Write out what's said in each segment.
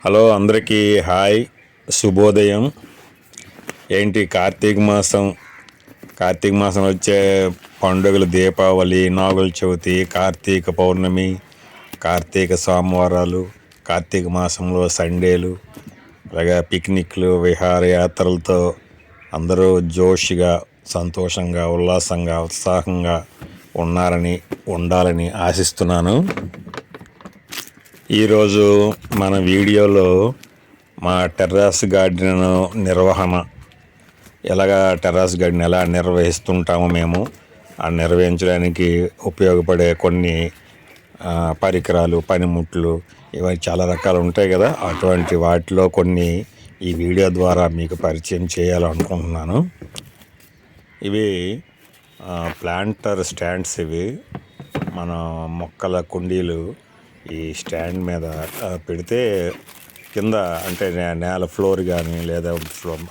Hello అందరికీ hi, శుభోదయం. ఏంటి కార్తీక మాసం వచ్చే పండుగలు దీపావళి, నాగుల చవితి, కార్తీక పౌర్ణమి, కార్తీక సోమవారాలు, కార్తీక మాసంలో సండేలు, అలాగే పిక్నిక్లు, విహారయాత్రలతో అందరూ జోష్గా, సంతోషంగా, ఉల్లాసంగా, ఉత్సాహంగా ఉండాలని ఆశిస్తున్నాను. ఈరోజు మన వీడియోలో మా టెర్రస్ గార్డెన్ నిర్వహణ, టెర్రస్ గార్డెన్ ఎలా నిర్వహిస్తుంటామో మేము నిర్వహించడానికి ఉపయోగపడే కొన్ని పరికరాలు, పనిముట్లు, ఇవన్నీ చాలా రకాలు ఉంటాయి కదా. అటువంటి వాటిలో కొన్ని ఈ వీడియో ద్వారా మీకు పరిచయం చేయాలనుకుంటున్నాను. ఇవి ప్లాంటర్ స్టాండ్స్. ఇవి మన మొక్కల కుండీలు ఈ స్టాండ్ మీద పెడితే కింద అంటే నేల ఫ్లోర్ కానీ లేదా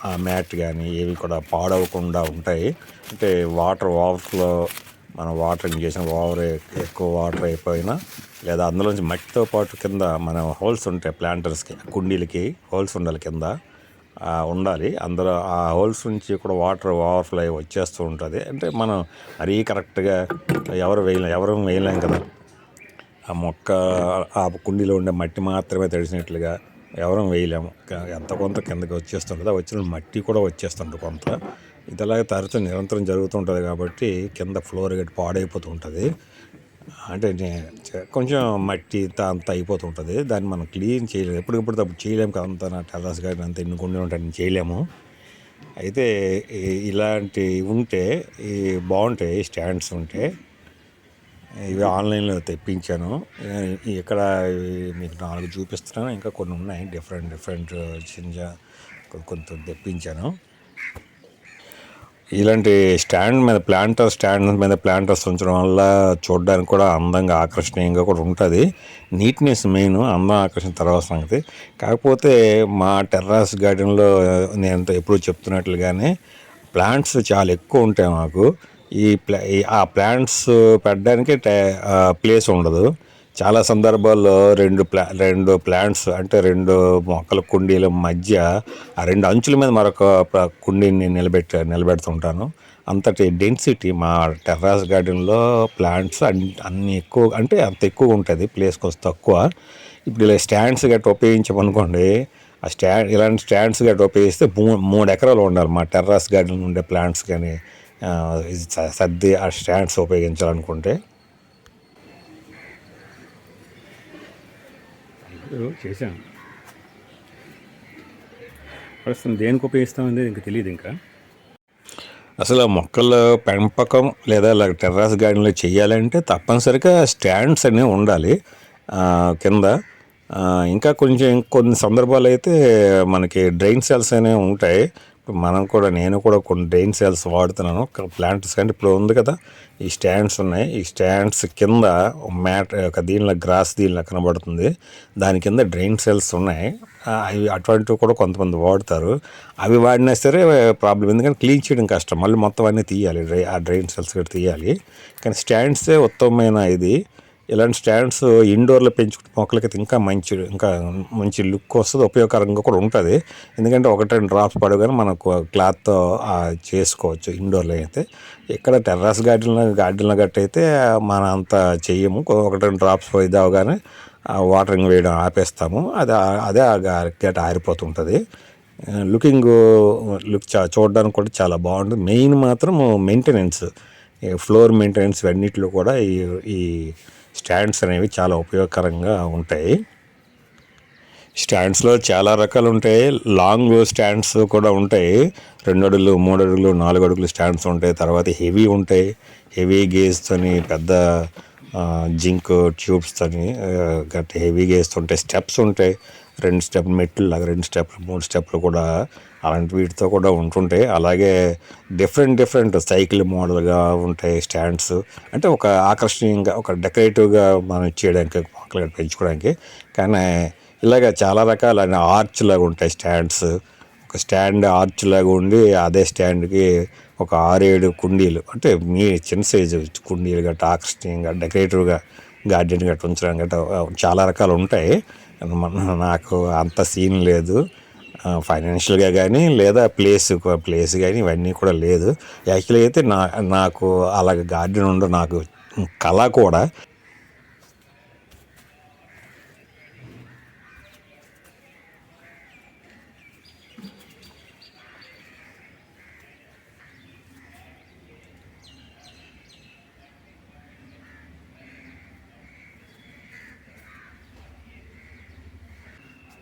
ఆ మ్యాట్ కానీ ఏవి కూడా పాడవకుండా ఉంటాయి. అంటే మనం వాటరింగ్ చేసిన ఎక్కువ వాటర్ అయిపోయినా లేదా అందులోంచి మట్టితో పాటు కింద మన హోల్స్ ఉంటాయి. ప్లాంటర్స్కి, కుండీలకి హోల్స్ ఉండాలి, కింద ఉండాలి. అందులో ఆ హోల్స్ నుంచి కూడా వాటర్ ఓవర్ఫ్లో వచ్చేస్తూ ఉంటుంది. అంటే మనం మరీ కరెక్ట్గా ఎవరు వేయలేం కదా. ఆ మొక్క ఆ కుండీలో ఉండే మట్టి మాత్రమే తడిసినట్లుగా ఎవరం వేయలేము. ఎంత కొంత కిందకి వచ్చేస్తుంటుంది. వచ్చిన మట్టి కూడా వచ్చేస్తుంటుంది కొంత. ఇదిలాగే తరచు నిరంతరం జరుగుతుంటుంది కాబట్టి కింద ఫ్లోర్ గట్టి పాడైపోతూ ఉంటుంది. అంటే కొంచెం మట్టి అంత అయిపోతుంటుంది. దాన్ని మనం క్లీన్ చేయలేము, ఎప్పటికప్పుడు తప్పుడు చేయలేము కదా. అంత నా టెర్రస్ గార్డెన్ అంత ఎన్నుకుంటూ ఉంటాయని చేయలేము. అయితే ఇలాంటివి ఉంటే బాగుంటాయి. స్టాండ్స్ ఉంటే ఇవి ఆన్లైన్లో తెప్పించాను. ఇక్కడ మీకు 4 చూపిస్తున్నాను. ఇంకా కొన్ని ఉన్నాయి, డిఫరెంట్ చిన్న కొంత తెప్పించాను. ఇలాంటి స్టాండ్ మీద ప్లాంటర్స్ ఉంచడం వల్ల చూడడానికి కూడా అందంగా, ఆకర్షణీయంగా కూడా ఉంటుంది. నీట్నెస్ మెయిన్, అందం ఆకర్షణ తర్వాత సంగతి. కాకపోతే మా టెర్రస్ గార్డెన్లో నేను ఎప్పుడూ చెప్తున్నట్లుగానే ప్లాంట్స్ చాలా ఎక్కువ ఉంటాయి మాకు. ఆ ప్లాంట్స్ పెట్టడానికి ప్లేస్ ఉండదు. చాలా సందర్భాల్లో రెండు ప్లాంట్స్ అంటే 2 మొక్కల కుండీల మధ్య ఆ 2 అంచుల మీద మరొక కుండీని నిలబెడుతుంటాను. అంతటి డెన్సిటీ మా టెర్రస్ గార్డెన్లో ప్లాంట్స్ అన్ని ఎక్కువ, అంటే అంత ఎక్కువ ఉంటుంది. ప్లేస్ కొంచెం తక్కువ. ఇప్పుడు ఇలా స్టాండ్స్ గట్రా ఉపయోగించామనుకోండి, ఇలాంటి స్టాండ్స్ గట్రా ఉపయోగిస్తే 3 ఎకరాలు ఉండాలి మా టెర్రస్ గార్డెన్ ఉండే ప్లాంట్స్. కానీ సర్ది ఆ స్టాండ్స్ ఉపయోగించాలనుకుంటే చేశాను. ప్రస్తుతం దేనికి ఉపయోగిస్తామనేది ఇంకా తెలియదు. ఇంకా అసలు మొక్కల పెంపకం లేదా టెర్రస్ గార్డెన్లో చేయాలంటే తప్పనిసరిగా స్టాండ్స్ అనేవి ఉండాలి కింద. ఇంకా కొన్ని సందర్భాలు అయితే మనకి డ్రైన్ సెల్స్ అనేవి ఉంటాయి. నేను కూడా కొన్ని డ్రైన్ సెల్స్ వాడుతున్నాను ప్లాంట్స్. అంటే ఇప్పుడు ఉంది కదా, ఈ స్టాండ్స్ ఉన్నాయి. ఈ స్టాండ్స్ కింద మ్యాట్ గ్రాస్ దీనిలో కనబడుతుంది. దాని కింద డ్రైన్ సెల్స్ ఉన్నాయి. అవి అటువంటివి కూడా కొంతమంది వాడతారు. అవి వాడినా సరే ప్రాబ్లం, ఎందుకంటే క్లీన్ చేయడం కష్టం. మళ్ళీ మొత్తం అన్నీ తీయాలి, ఆ డ్రైన్ సెల్స్ కూడా తీయాలి. కానీ స్టాండ్సే ఉత్తమమైన ఇది. ఇలాంటి స్టాండ్స్ ఇండోర్లో పెంచుకునే మొక్కలకైతే ఇంకా మంచి లుక్ వస్తుంది, ఉపయోగకరంగా కూడా ఉంటుంది. ఎందుకంటే 1-2 డ్రాప్స్ పడగానే మనకు క్లాత్తో చేసుకోవచ్చు ఇండోర్లో అయితే. ఇక్కడ టెర్రస్ గార్డెన్లో గట్ట అయితే మనం అంత చెయ్యము. 1-2 డ్రాప్స్ ఇది అవగానే వాటరింగ్ వేయడం ఆపేస్తాము. అదే గట్ట ఆరిపోతుంటుంది. లుక్ చూడడానికి కూడా చాలా బాగుంటుంది. మెయిన్ మాత్రం మెయింటెనెన్స్, ఫ్లోర్ మెయింటెనెన్స్ అన్నిటిలో కూడా ఈ స్టాండ్స్ అనేవి చాలా ఉపయోగకరంగా ఉంటాయి. స్టాండ్స్లో చాలా రకాలు ఉంటాయి. లాంగ్ స్టాండ్స్ కూడా ఉంటాయి. 2 అడుగులు, 3 అడుగులు, 4 అడుగులు స్టాండ్స్ ఉంటాయి. తర్వాత హెవీ ఉంటాయి. హెవీ గేజ్తోని, పెద్ద జింక్ ట్యూబ్స్తోని హెవీ గేస్తుంటాయి. స్టెప్స్ ఉంటాయి. 2 స్టెప్ మెట్లు లాగా 2 స్టెప్లు, 3 స్టెప్లు కూడా అలాంటి వీటితో కూడా ఉంటుంటాయి. అలాగే డిఫరెంట్ సైకిల్ మోడల్గా ఉంటాయి స్టాండ్స్. అంటే ఒక ఆకర్షణీయంగా, ఒక డెకరేటివ్గా మనం ఇచ్చేయడానికి, మొక్కలు పెంచుకోవడానికి. కానీ ఇలాగ చాలా రకాల ఆర్చ్ లాగా ఉంటాయి స్టాండ్స్. ఒక స్టాండ్ ఆర్చ్ లాగా ఉండి అదే స్టాండ్కి ఒక 6-7 కుండీలు, అంటే చిన్న సైజు కుండీలు గట్రా ఆకర్షణీయంగా డెకరేటివ్గా గార్డెన్ గట్ట ఉంచడానికి గట్ట చాలా రకాలు ఉంటాయి. నాకు అంత సీన్ లేదు ఫైనాన్షియల్గా కానీ, లేదా ప్లేస్ కానీ ఇవన్నీ కూడా లేదు. యాక్చువల్గా అయితే నాకు అలాగ గార్డెన్ ఉండదు, నాకు కళ కూడా.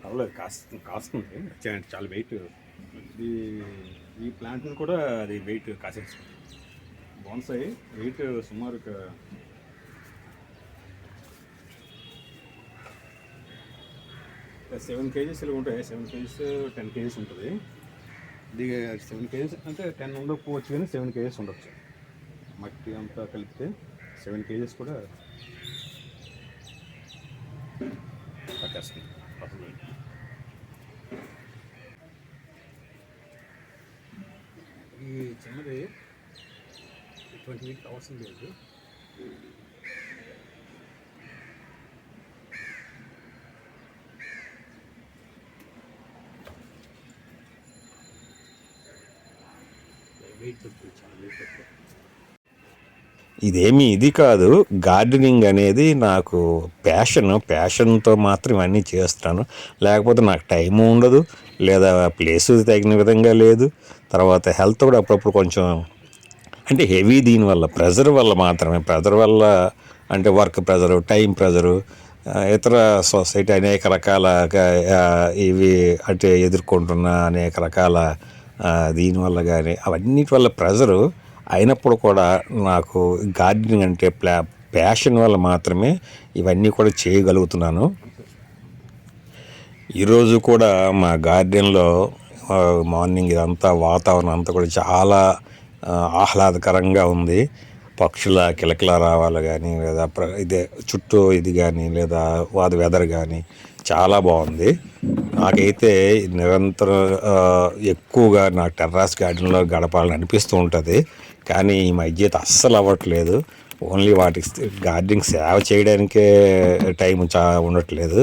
పర్లేదు, కాస్తుంది. చాలా వెయిట్. ఈ ఈ ప్లాంట్ని కూడా అది వెయిట్ కాసేస్తుంది. బాన్సాయి వెయిట్ సుమారు 7 kgs ఇలా ఉంటాయి. 7 kgs 10 kgs ఉంటుంది. ఇది 7 kgs అంటే 10 ఉండకపోవచ్చు, కానీ 7 kgs ఉండొచ్చు. మట్టి అంతా కలిపితే 7 kgs కూడా పట్టేస్తుంది. ఈ చిన్నది 20 వీక్ అవసరం లేదు. ఇదేమి ఇది కాదు. గార్డెనింగ్ అనేది నాకు ప్యాషన్తో మాత్రం ఇవన్నీ చేస్తాను. లేకపోతే నాకు టైము ఉండదు, లేదా ప్లేసు తగిన విధంగా లేదు. తర్వాత హెల్త్ కూడా అప్పుడప్పుడు కొంచెం అంటే హెవీ, దీనివల్ల ప్రెజర్ వల్ల మాత్రమే. ప్రెజర్ వల్ల అంటే వర్క్ ప్రెజరు, టైం ప్రెజరు, ఇతర సొసైటీ అనేక రకాల ఇవి అంటే ఎదుర్కొంటున్న అనేక రకాల దీనివల్ల కానీ అవన్నిటి వల్ల ప్రెజరు అయినప్పుడు కూడా నాకు గార్డెనింగ్ అంటే ప్యాషన్ వల్ల మాత్రమే ఇవన్నీ కూడా చేయగలుగుతున్నాను. ఈరోజు కూడా మా గార్డెన్లో మార్నింగ్ ఇదంతా వాతావరణం అంతా కూడా చాలా ఆహ్లాదకరంగా ఉంది. పక్షుల కిలకిల రావాలి కానీ, లేదా ఇదే చుట్టూ ఇది కానీ, లేదా వెదర్ కానీ చాలా బాగుంది. నాకైతే నిరంతరం ఎక్కువగా నా టెర్రాస్ గార్డెన్లో గడపాలని అనిపిస్తూ ఉంటుంది. కానీ ఈ మధ్య అస్సలు అవ్వట్లేదు. ఓన్లీ వాటికి గార్డెనింగ్ సేవ చేయడానికే టైం ఉండట్లేదు.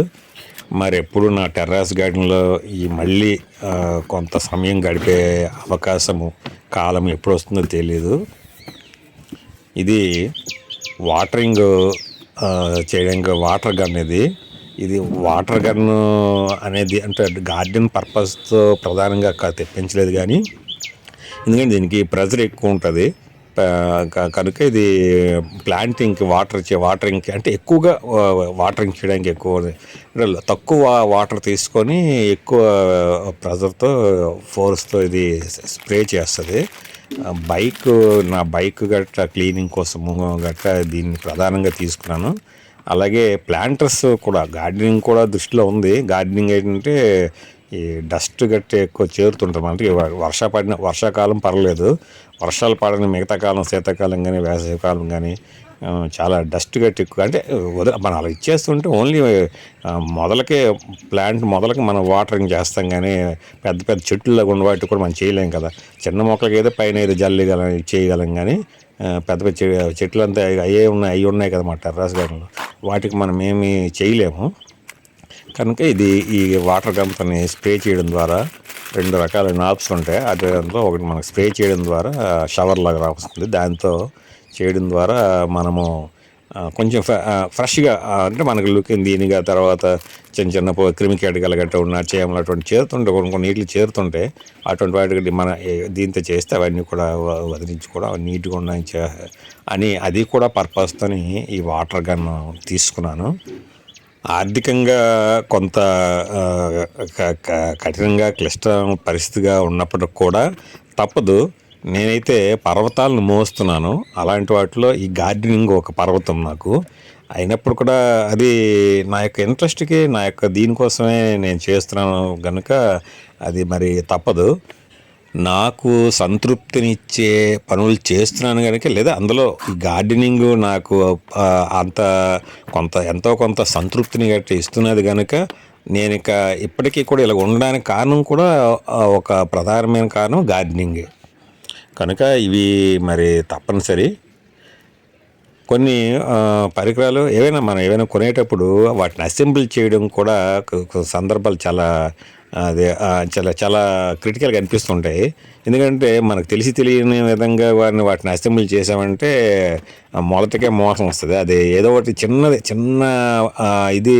మరి ఎప్పుడు నా టెర్రాస్ గార్డెన్లో మళ్ళీ కొంత సమయం గడిపే అవకాశము, కాలం ఎప్పుడు వస్తుందో తెలియదు. ఇది వాటరింగ్ చేయడానికి వాటర్ గన్. ఇది వాటర్ గన్ అనేది అంటే గార్డెన్ పర్పస్తో ప్రధానంగా తెప్పించలేదు, కానీ ఎందుకంటే దీనికి ప్రెజర్ ఎక్కువ ఉంటుంది కనుక ఇది ప్లాంటింగ్కి వాటరింగ్కి అంటే ఎక్కువగా వాటరింగ్ చేయడానికి తక్కువ వాటర్ తీసుకొని ఎక్కువ ప్రెజర్తో ఫోర్స్తో ఇది స్ప్రే చేస్తుంది. నా బైక్ గట్రా క్లీనింగ్ కోసము గట్రా దీన్ని ప్రధానంగా తీసుకున్నాను. అలాగే ప్లాంటర్స్ కూడా, గార్డెనింగ్ కూడా దృష్టిలో ఉంది. గార్డెనింగ్ ఏంటంటే ఈ డస్ట్ గట్టి ఎక్కువ చేరుతుంటాం. అంటే వర్షాకాలం పర్లేదు, వర్షాలు పడని మిగతా కాలం, శీతాకాలం కానీ వేసవికాలం కానీ చాలా డస్ట్ గట్టి ఎక్కువ. అంటే మనం అలా ఇచ్చేస్తుంటే ఓన్లీ మొదలకి మనం వాటరింగ్ చేస్తాం, కానీ పెద్ద పెద్ద చెట్లులాగా ఉన్న వాటికి కూడా మనం చేయలేం కదా. చిన్న మొక్కలకి అయితే పైన ఏదో చేయగలం, కానీ పెద్ద పెద్ద చెట్లు అంతా అవి ఉన్నాయి కదా మా టెర్రాస్ గార్డెన్లో, వాటికి మనం ఏమీ చేయలేము. కనుక ఈ వాటర్ గన్తోని స్ప్రే చేయడం ద్వారా 2 రకాల నాబ్స్ ఉంటాయి. దాంట్లో ఒకటి మనకు స్ప్రే చేయడం ద్వారా షవర్ లాగా వస్తుంది. దాంతో చేయడం ద్వారా మనము కొంచెం ఫ్రెష్గా అంటే మనకు లుకింగ్ దీనిగా, తర్వాత చిన్న క్రిమికీటకాలు గట్రా ఉన్న చేమలు అటువంటి చేరుతుంటే కొన్ని నీళ్ళు చేరుతుంటే అటువంటి వాటికి మన దీంతో చేస్తే అవన్నీ కూడా వదిలించుకోవడం నీట్గా ఉన్నాయి అని అది కూడా పర్పస్తో ఈ వాటర్ గన్ తీసుకున్నాను. ఆర్థికంగా కొంత కఠినంగా క్లిష్ట పరిస్థితిగా ఉన్నప్పటికి కూడా తప్పదు. నేనైతే పర్వతాలను మోస్తున్నాను. అలాంటి వాటిలో ఈ గార్డెనింగ్ ఒక పర్వతం నాకు. అయినప్పుడు కూడా అది నా యొక్క ఇంట్రెస్ట్కి, నా యొక్క దీనికోసమే నేను చేస్తున్నాను కనుక అది మరి తప్పదు. నాకు సంతృప్తినిచ్చే పనులు చేస్తున్నాను కనుక, లేదా అందులో ఈ గార్డెనింగ్ నాకు ఎంతో కొంత సంతృప్తిని గట్టి ఇస్తున్నది కనుక నేను ఇప్పటికీ కూడా ఇలా ఉండడానికి కారణం కూడా ఒక ప్రధానమైన కారణం గార్డెనింగే కనుక ఇవి మరి తప్పనిసరి. కొన్ని పరికరాలు మనం ఏవైనా కొనేటప్పుడు వాటిని అసెంబుల్ చేయడం కూడా సందర్భాలు చాలా చాలా చాలా క్రిటికల్గా అనిపిస్తుంటాయి. ఎందుకంటే మనకు తెలిసి తెలియని విధంగా వాటిని అసెంబుల్ చేసామంటే మొదటికే మోసం వస్తుంది. అది ఏదో ఒకటి చిన్న ఇది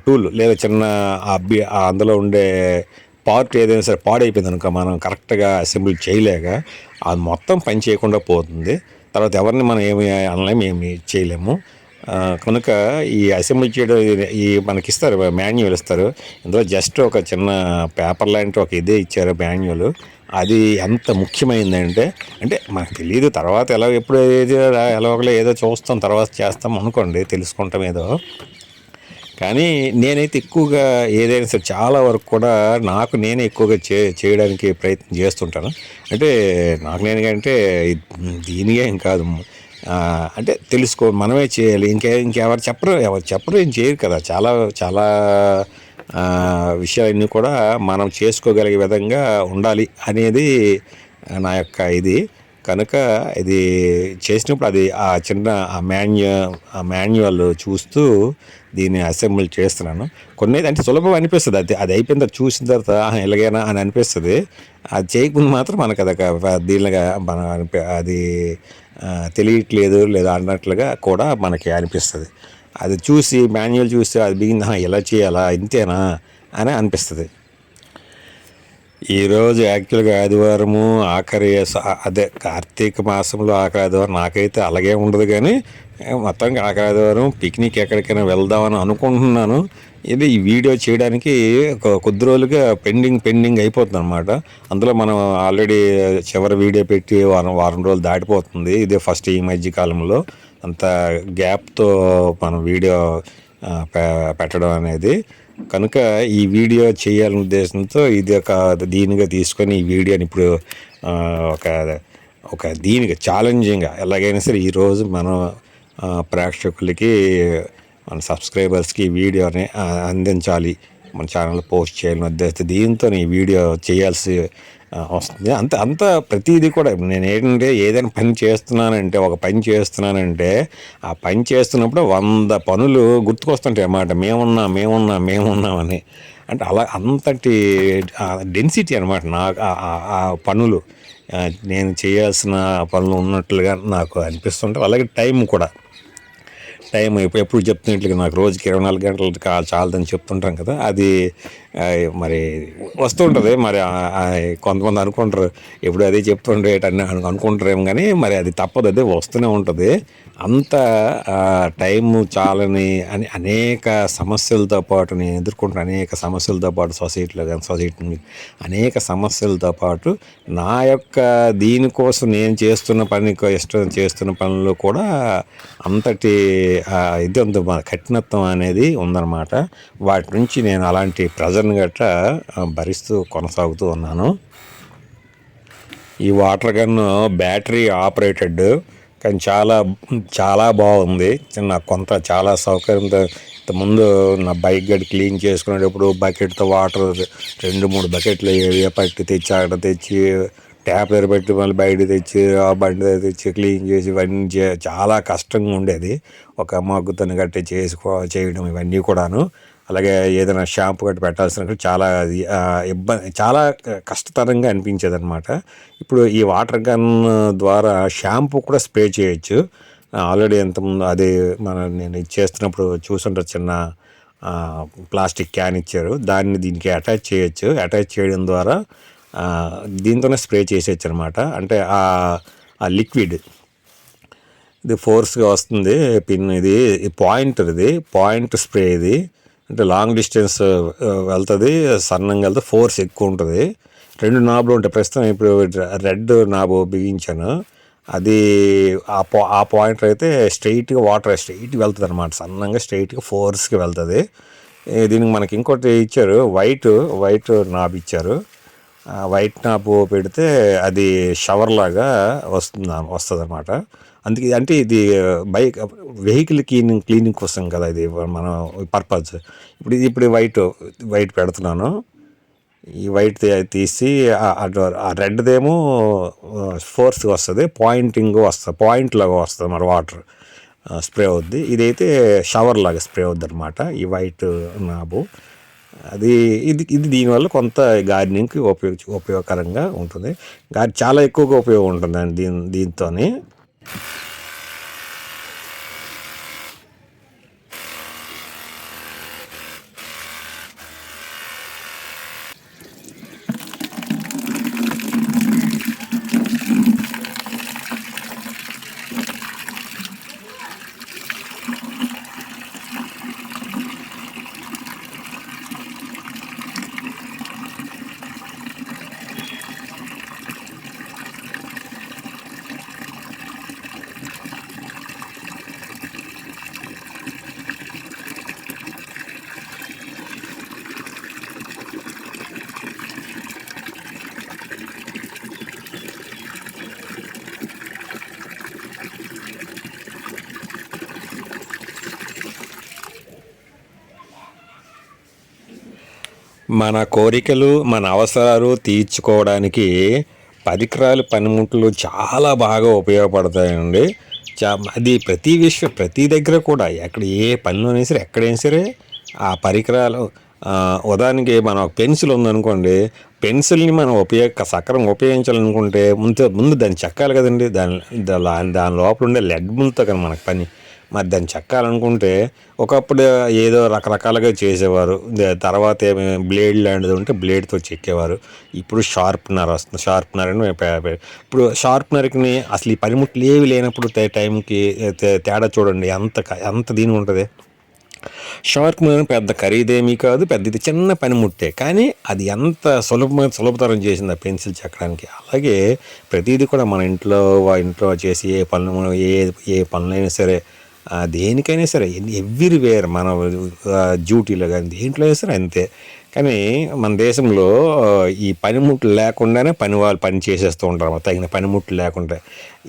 టూల్ లేదా చిన్న అందులో ఉండే పార్ట్ ఏదైనా సరే పాడైపోయింది అనుకో, మనం కరెక్ట్గా అసెంబుల్ చేయలేక అది మొత్తం పని చేయకుండా పోతుంది. తర్వాత ఎవరిని మనం ఏమి అనలేము, ఏమి చేయలేము. కనుక ఈ అసెంబ్లీ చేయడం మనకిస్తారు, మాన్యువల్ ఇస్తారు. ఇందులో జస్ట్ ఒక చిన్న పేపర్ లాంటి ఒక ఇదే ఇచ్చారు మాన్యువల్. అది ఎంత ముఖ్యమైందంటే, అంటే మనకు తెలియదు, తర్వాత ఎప్పుడు ఏదో చూస్తాం, తర్వాత చేస్తాం అనుకోండి, తెలుసుకుంటాం ఏదో. కానీ నేనైతే ఎక్కువగా ఏదైనా సరే చాలా వరకు కూడా నేనే ఎక్కువగా చేయడానికి ప్రయత్నం చేస్తుంటాను. అంటే నేనుగా అంటే దీనిగా ఏం కాదు, అంటే మనమే చేయాలి. ఇంకెవరు చెప్పరు, ఏం చేయరు కదా. చాలా చాలా విషయాలన్నీ కూడా మనం చేసుకోగలిగే విధంగా ఉండాలి అనేది నా యొక్క ఇది. కనుక ఇది చేసినప్పుడు అది చిన్న మాన్యువల్ చూస్తూ దీన్ని అసెంబుల్ చేస్తున్నాను. కొన్ని అంటే సులభం అనిపిస్తుంది, అది అయిపోయిన తర్వాత చూసిన తర్వాత ఎలాగైనా అని అనిపిస్తుంది. అది చేయకముందు మాత్రం మనకు దీనిగా అది తెలియట్లేదు లేదా అన్నట్లుగా కూడా మనకి అనిపిస్తుంది. అది చూసి మాన్యువల్ చూస్తే అది బిగింది, ఎలా చేయాలా, ఇంతేనా అని అనిపిస్తుంది. ఈరోజు యాక్చువల్గా ఆదివారము, అదే కార్తీక మాసంలో ఆఖరి ఆదివారం. నాకైతే అలాగే ఉండదు, కానీ మొత్తానికి ఆఖరి ఆదివారం పిక్నిక్ ఎక్కడికైనా వెళ్దామని అనుకుంటున్నాను. ఈ వీడియో చేయడానికి కొద్ది రోజులుగా పెండింగ్ అయిపోతుంది అనమాట. అందులో మనం ఆల్రెడీ చివరి వీడియో పెట్టి వారం రోజులు దాటిపోతుంది. ఇదే ఫస్ట్ ఈ మధ్య కాలంలో అంత గ్యాప్తో మనం వీడియో పెట్టడం అనేది. కనుక ఈ వీడియో చేయాలనే ఉద్దేశంతో ఇది దీనిగా తీసుకొని ఈ వీడియోని ఇప్పుడు ఒక దీనికి ఛాలెంజింగ్గా ఎలాగైనా సరే ఈరోజు మనం ప్రేక్షకులకి, మన సబ్స్క్రైబర్స్కి ఈ వీడియోని అందించాలి, మన ఛానల్లో పోస్ట్ చేయాలని ఉద్దేశిస్తే దీంతో ఈ వీడియో చేయాల్సి వస్తుంది. అంత ప్రతిదీ కూడా నేను ఏంటంటే ఏదైనా ఒక పని చేస్తున్నానంటే ఆ పని చేస్తున్నప్పుడు 100 పనులు గుర్తుకొస్తుంటాయి అన్నమాట. మేమున్నామని. అంటే అంతటి డెన్సిటీ అనమాట నాకు ఆ పనులు, నేను చేయాల్సిన పనులు ఉన్నట్లుగా నాకు అనిపిస్తుంటాయి. అలాగే టైం ఎప్పుడు చెప్తున్నట్లుగా నాకు రోజుకి 24 గంటలు చాలదని చెప్తుంటాం కదా. అది మరి వస్తుంటుంది. మరి కొంతమంది అనుకుంటారు ఎప్పుడు అదే చెప్తుండే అనుకుంటారేమో, కానీ మరి అది తప్పదు, అదే వస్తూనే ఉంటుంది. అంత టైము చాలని అని అనేక సమస్యలతో పాటు నేను ఎదుర్కొంటున్న అనేక సమస్యలతో పాటు సొసైటీ అనేక సమస్యలతో పాటు నా యొక్క దీనికోసం నేను చేస్తున్న పనులు కూడా అంతటి ఇది ఉంది, కఠినత్వం అనేది ఉందన్నమాట. వాటి నుంచి నేను అలాంటి ప్రెజర్ని గట్రా భరిస్తూ కొనసాగుతూ ఉన్నాను. ఈ వాటర్ గన్ను బ్యాటరీ ఆపరేటెడ్, కానీ చాలా చాలా బాగుంది. నాకు చాలా సౌకర్యంతో. ముందు నా బైక్ గడి క్లీన్ చేసుకునేటప్పుడు బకెట్తో వాటర్ 2-3 బకెట్లు తెచ్చి ట్యాప్ దగ్గర పెట్టి మళ్ళీ బయట తెచ్చి ఆ బండి దగ్గర తెచ్చి క్లీన్ చేసి ఇవన్నీ చాలా కష్టంగా ఉండేది. ఒక మగ్గుతో గట్టి చేయడం ఇవన్నీ కూడాను. అలాగే ఏదైనా షాంపూ గట్టి పెట్టాల్సిన చాలా ఇబ్బంది, చాలా కష్టతరంగా అనిపించేది అనమాట. ఇప్పుడు ఈ వాటర్ గన్ ద్వారా షాంపూ కూడా స్ప్రే చేయొచ్చు. ఆల్రెడీ ఎంతముందు అది నేను చేస్తున్నప్పుడు చూసుంటారు, చిన్న ప్లాస్టిక్ క్యాన్ ఇచ్చారు, దాన్ని దీనికి అటాచ్ చేయొచ్చు. అటాచ్ చేయడం ద్వారా దీంతోనే స్ప్రే చేసేయచ్చు అనమాట. అంటే ఆ లిక్విడ్ ఇది ఫోర్స్గా వస్తుంది. పిన్ ఇది పాయింట్ స్ప్రే ఇది. అంటే లాంగ్ డిస్టెన్స్ వెళ్తుంది, సన్నంగా వెళ్తే ఫోర్స్ ఎక్కువ ఉంటుంది. 2 నాబులు ఉంటాయి. ప్రస్తుతం ఇప్పుడు రెడ్ నాబు బిగించాను. అది ఆ పాయింట్ అయితే స్ట్రైట్గా వాటర్ స్ట్రైట్గా వెళ్తుంది అనమాట. సన్నంగా స్ట్రైట్గా ఫోర్స్కి వెళ్తుంది. దీనికి మనకి ఇంకోటి ఇచ్చారు, వైట్ నాబ్ ఇచ్చారు. వైట్ నాబ్ పెడితే అది షవర్ లాగా వస్తుంది అనమాట. అందుకే అంటే ఇది వెహికల్ క్లీనింగ్ కోసం కదా ఇది మన పర్పస్. ఇప్పుడు వైట్ పెడుతున్నాను. ఈ వైట్ తీసి అటు ఆ రెడ్దేమో ఫోర్స్గా వస్తుంది, పాయింట్ లాగా వస్తుంది మరి వాటర్ స్ప్రే అవుద్ది. ఇదైతే షవర్ లాగా స్ప్రే అవుద్ది అనమాట ఈ వైట్ నాబు. అది ఇది దీనివల్ల కొంత గార్డెనింగ్కి ఉపయోగకరంగా ఉంటుంది. చాలా ఎక్కువగా ఉపయోగం ఉంటుందండి దీంతో. మన కోరికలు, మన అవసరాలు తీర్చుకోవడానికి పరికరాలు, పనిముట్లు చాలా బాగా ఉపయోగపడతాయండి. అది ప్రతి దగ్గర కూడా ఏ పనిలోనైనా సరే, ఎక్కడైనా సరే ఆ పరికరాలు. ఉదాహరణకి మనం పెన్సిల్ ఉందనుకోండి, పెన్సిల్ని మనం సక్రమంగా ఉపయోగించాలనుకుంటే ముందు దాన్ని చెక్కాలి కదండి. దాని లోపల ఉండే లెడ్ ములతో కానీ మనకు పని. మరి దాన్ని చెక్కాలనుకుంటే ఒకప్పుడు ఏదో రకరకాలుగా చేసేవారు. తర్వాత బ్లేడ్ లాంటిది ఉంటే బ్లేడ్తో చెక్కేవారు. ఇప్పుడు షార్ప్నర్ వస్తుంది. ఇప్పుడు షార్ప్నర్కి అసలు ఈ పనిముట్లు ఏవి లేనప్పుడు టైంకి తేడా చూడండి ఎంత దీని ఉంటుంది. షార్ప్నర్ పెద్ద ఖరీదేమీ కాదు, ఇది చిన్న పనిముట్టే, కానీ అది ఎంత సులభతరం చేసింది ఆ పెన్సిల్ చెక్కడానికి. అలాగే ప్రతిదీ కూడా మన ఇంట్లో చేసి ఏ పనులైనా సరే, దేనికైనా సరే ఎవ్రీవేర్ మన డ్యూటీలో కానీ దేంట్లో అయినా సరే అంతే. కానీ మన దేశంలో ఈ పనిముట్లు లేకుండానే వాళ్ళు పని చేసేస్తూ ఉంటారు, తగిన పనిముట్లు లేకుండా.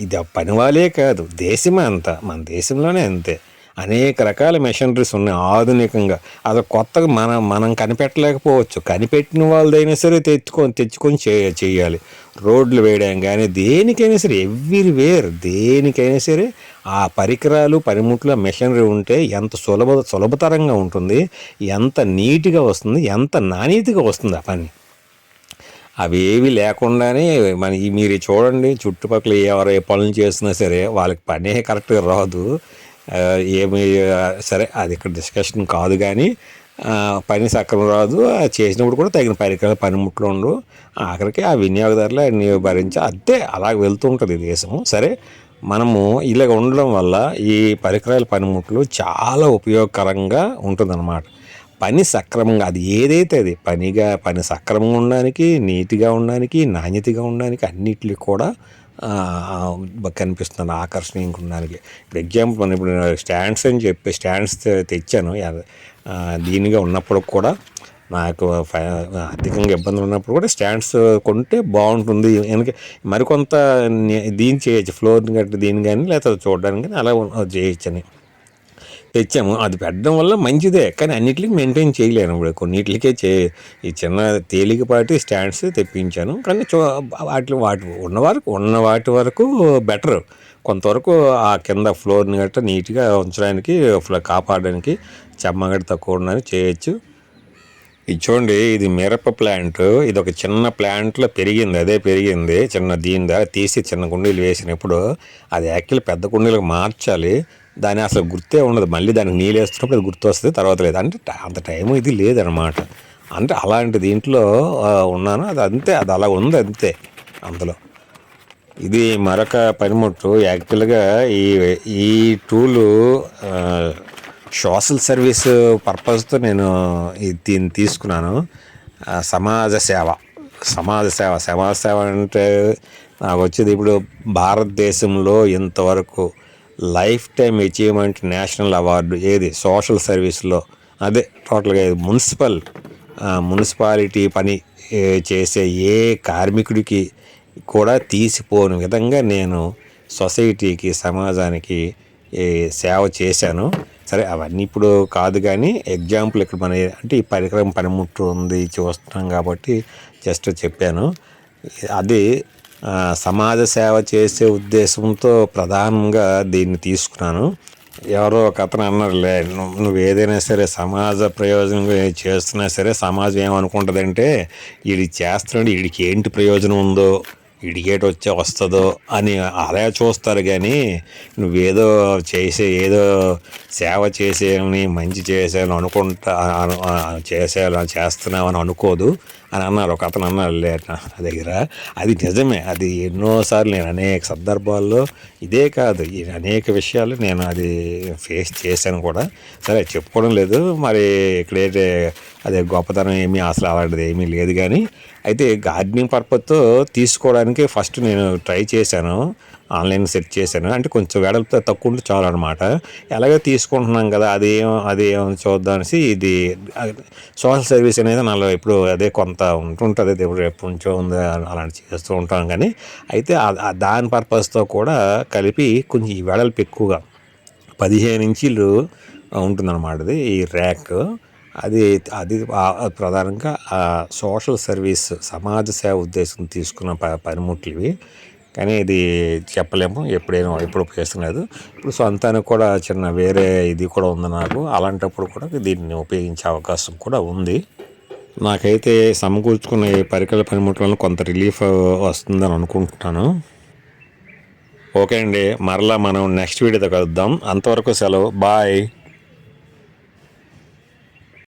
ఇది పనివాళ్ళే కాదు, దేశమే అంతా, మన దేశంలోనే అంతే. అనేక రకాల మెషినరీస్ ఉన్నాయి ఆధునికంగా. అది కొత్తగా మనం కనిపెట్టలేకపోవచ్చు, కనిపెట్టిన వాళ్ళదైనా సరే తెచ్చుకొని చేయాలి. రోడ్లు వేయడం కానీ దేనికైనా సరే ఎవ్రీవేర్ దేనికైనా సరే ఆ పరికరాలు, పనిముట్ల మెషినరీ ఉంటే ఎంత సులభతరంగా ఉంటుంది, ఎంత నీట్గా వస్తుంది, ఎంత నాణ్యతగా వస్తుంది ఆ పని. అవి ఏవి లేకుండానే మీరు చూడండి, చుట్టుపక్కల ఎవరు పనులు చేస్తున్నా సరే వాళ్ళకి పనే కరెక్ట్గా రాదు. ఏమి సరే అది ఇక్కడ డిస్కషన్ కాదు, కానీ పని సక్రమం రాదు. చేసినప్పుడు కూడా తగిన పరికరాలు, పనిముట్లు ఉండవు. ఆఖరికి ఆ వినియోగదారులు అన్ని భరించి అంతే అలాగ వెళ్తూ ఉంటుంది దేశము. సరే, మనము ఇలాగ ఉండడం వల్ల ఈ పరికరాల, పనిముట్లు చాలా ఉపయోగకరంగా ఉంటుందన్నమాట. పని సక్రమంగా, అది ఏదైతే అది పని సక్రమంగా ఉండడానికి, నీట్గా ఉండడానికి, నాణ్యతగా ఉండడానికి అన్నిటికీ కూడా కనిపిస్తుంది, ఆకర్షణీయంగా ఉండడానికి. ఇప్పుడు ఎగ్జాంపుల్ మనం ఇప్పుడు స్టాండ్స్ తెచ్చాను. దీనిగా ఉన్నప్పుడు కూడా నాకు అధికంగా ఇబ్బందులు ఉన్నప్పుడు కూడా స్టాండ్స్ కొంటే బాగుంటుంది. మరికొంత దీన్ని చేయొచ్చు, ఫ్లోర్ని గట్టి దీన్ని కానీ లేకపోతే చూడడానికి కానీ అలా చేయొచ్చని తెచ్చాము. అది పెట్టడం వల్ల మంచిదే, కానీ అన్నిటికీ మెయింటైన్ చేయలేను. ఇప్పుడు కొన్నిటికే ఈ చిన్న తేలికపాటి స్టాండ్స్ తెప్పించాను, కానీ ఉన్న వాటి వరకు బెటర్. కొంతవరకు ఆ కింద ఫ్లోర్ని గట్రా నీట్గా ఉంచడానికి, కాపాడడానికి, చెమ్మగడ్డ తక్కువ ఉండడానికి చేయొచ్చు. ఇది చూడండి, ఇది మిరప ప్లాంట్. ఇది ఒక చిన్న ప్లాంట్లో పెరిగింది చిన్న దీని ద్వారా తీసి చిన్న కుండీలు వేసినప్పుడు అది యాక్చువల్లీ పెద్ద కుండీలకు మార్చాలి. దాని అసలు గుర్తే ఉండదు, మళ్ళీ దానికి నీళ్ళు వేస్తున్నప్పుడు అది గుర్తు వస్తుంది, తర్వాత లేదు. అంటే అంత టైము ఇది లేదనమాట. అంటే అలాంటి దీంట్లో ఉన్నాను. అది అంతే, అది అలా ఉంది అంతే అందులో. ఇది మరొక పనిముట్టు. యాక్చువల్గా ఈ టూలు సోషల్ సర్వీస్ పర్పస్తో నేను దీన్ని తీసుకున్నాను. సమాజ సేవ అంటే నాకు వచ్చేది ఇప్పుడు భారతదేశంలో ఇంతవరకు life time achievement national award ఏది సోషల్ సర్వీస్లో, అదే టోటల్గా మున్సిపాలిటీ పని చేసే ఏ కార్మికుడికి కూడా తీసిపోని విధంగా నేను సొసైటీకి, సమాజానికి సేవ చేశాను. సరే అవన్నీ ఇప్పుడు కాదు కానీ ఎగ్జాంపుల్ ఇక్కడ మన అంటే ఈ పరికరం పనిముట్టు ఉంది చూస్తున్నాం కాబట్టి జస్ట్ చెప్పాను. అది సమాజ సేవ చేసే ఉద్దేశంతో ప్రధానంగా దీన్ని తీసుకున్నాను. ఎవరో ఒక అతను అన్నారులే, నువ్వు ఏదైనా సరే సమాజ ప్రయోజనం చేస్తున్నా సరే సమాజం ఏమనుకుంటుందంటే వీడికి చేస్తున్నాడు, వీడికి ఏంటి ప్రయోజనం ఉందో, వీడికేటి వస్తుందో అని అలా చూస్తారు. కానీ నువ్వేదో ఏదో సేవ చేసేయాలని మంచి చేసేయాలని చేస్తున్నావు అని అనుకోదు అని అన్నారు. ఒక అతను అన్నారు నా దగ్గర. అది నిజమే. అది ఎన్నోసార్లు నేను అనేక సందర్భాల్లో ఇదే కాదు అనేక విషయాలు నేను అది ఫేస్ చేశాను కూడా. సరే చెప్పుకోవడం లేదు మరి ఇక్కడైతే అదే గొప్పతనం ఏమీ అసలు అలాంటిది ఏమీ లేదు. కానీ అయితే గార్డెనింగ్ పర్పస్తో తీసుకోవడానికి ఫస్ట్ నేను ట్రై చేశాను, ఆన్లైన్ సెర్చ్ చేశాను. అంటే కొంచెం వెడల్పు తక్కువ ఉంటే చాలు అనమాట. ఎలాగో తీసుకుంటున్నాం కదా అదేం చూద్దాం అనేసి ఇది సోషల్ సర్వీస్ అనేది నాలో ఇప్పుడు అదే కొంత ఉంటుంటుంది, ఇప్పుడు ఎప్పటి నుంచో ఉంది, అలాంటి చేస్తూ ఉంటాం. కానీ అయితే దాని పర్పస్తో కూడా కలిపి కొంచెం ఈ వెడల్పు ఎక్కువగా 15 ఇంచీలు ఉంటుందన్నమాట ఇది ఈ ర్యాక్. అది అది ప్రధానంగా సోషల్ సర్వీస్ సమాజ సేవ ఉద్దేశం తీసుకున్న పనిముట్లు ఇవి. కానీ ఇది చెప్పలేము ఎప్పుడు ఉపయోగిస్తున్నది. ఇప్పుడు సొంతానికి కూడా చిన్న వేరే ఇది కూడా ఉంది నాకు. అలాంటప్పుడు కూడా దీన్ని ఉపయోగించే అవకాశం కూడా ఉంది. నాకైతే సమకూర్చుకునే పరికర పనిముట్లలో కొంత రిలీఫ్ వస్తుందని అనుకుంటున్నాను. ఓకే అండి, మరలా మనం నెక్స్ట్ వీడియోతో కలుద్దాం. అంతవరకు సెలవు, బాయ్.